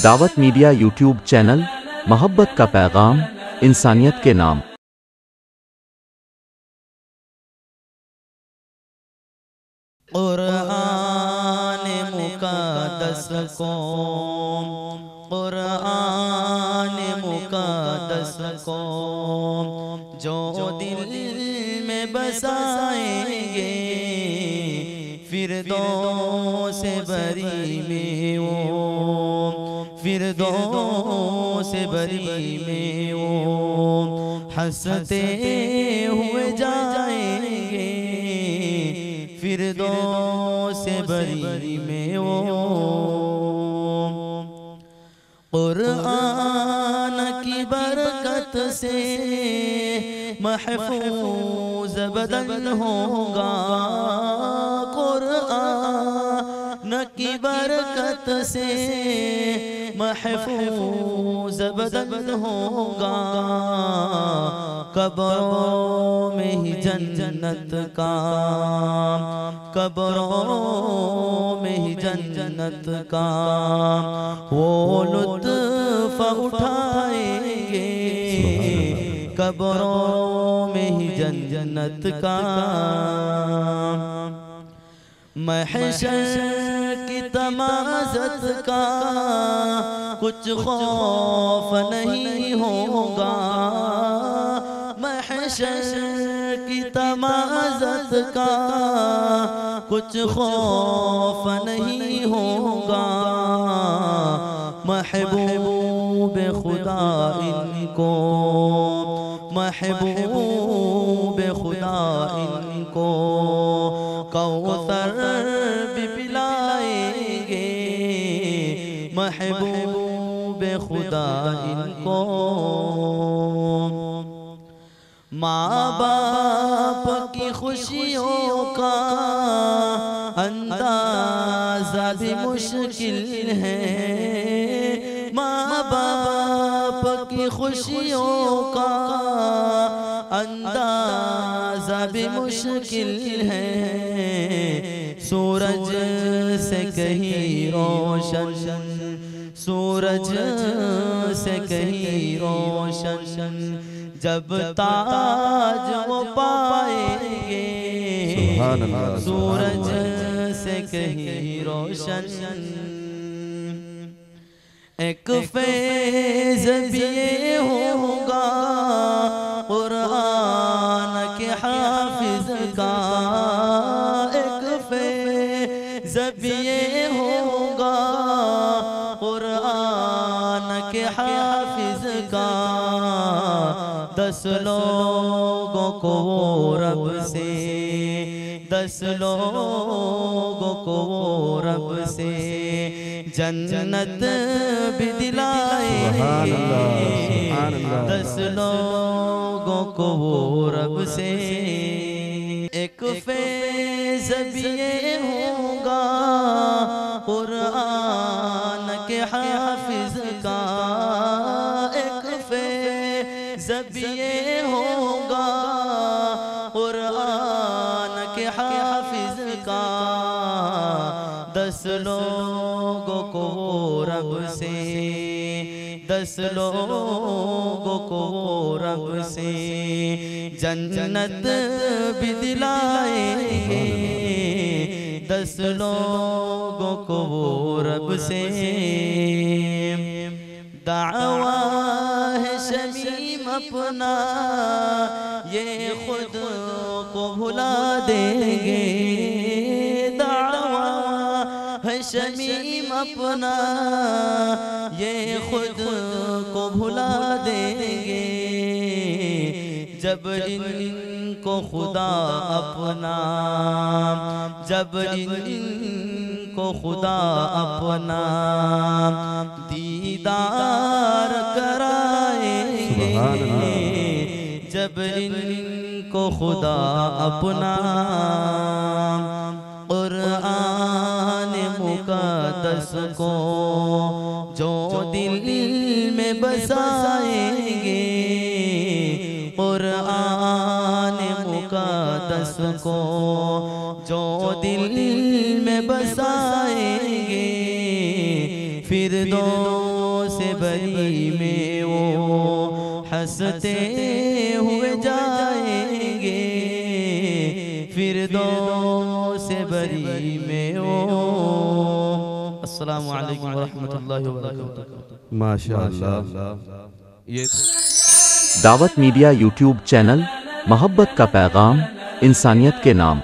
दावत media YouTube channel, मोहब्बत का पैगाम, इंसानियत के नाम। कुरान मुक़द्दस को, कुरान मुक़द्दस को जो दिल में बसाएंगे, फिरदौस बरी में वो, फिरदौस बरी में वो हंसते हुए जाएंगे, फिरदौस बरी में वो। कुरान की बरकत से महफूज बदन होगा, कुरान की बरकत से महफूज बदन होगा, कब्रों में ही जन्नत का, कब्रों में ही जन्नत का वो लुत्फ उठाएंगे, कब्रों में ही जन्नत का। महशर की तमाज़त का कुछ खौफ नहीं होगा, महशर की तमाज़त का कुछ खौफ नहीं होगा, महबूब खुदा इनको, महबूब खुदा इनको कौसर भी पिलाएंगे, महबूब खुदा इनको। माँ बाप की खुशियों का अंदाज़ा भी मुश्किल है, माँ बाप की खुशियों का अंदाज़ा भी मुश्किल है, सूरज से कहीं रोशन, सूरज से कहीं रोशन जब ताज वो पाएंगे, सूरज से कहीं रोशन। एक फैज़ भी ये होगा कुरान के हाफिज का, एक फैज़ भी ये होगा कुरान के हाफिज का, 10 लोगों को वो रब से, 10 लोगों को वो रब से जन्नत भी दिलाएंगे, 10 लोगों को वो रब से। एक फैज़ भी ये होगा कुरान के हाफिज का, एक फैज़ भी ये होगा कुरान के हाफिज का, 10 लोगों को वो रब से, 10 लोगों को वो रब से जन्नत भी दिलाएंगे, 10 लोगों को वो रब से। दावा है शमीम अपना ये खुद को भुला देंगे, दावा है शमीम अपना ये खुद को भुला देंगे, जब इनको खुदा अपना, जब इनको खुदा अपना दीदार कराएंगे, जब इनको खुदा अपना। कुरान मुक़द्दस को जो दिल में बसाएंगे, कुरान मुक़द्दस को जो दिल में बसाएंगे, फिरदौस बरी में वो हंसते हुए जाएंगे, फिरदौस बरी में वो। अस्सलामु अलैकुम व रहमतुल्लाहि व बरकातुहू। माशाअल्लाह। ये दावत मीडिया यूट्यूब चैनल, मोहब्बत का पैगाम, इंसानियत के नाम।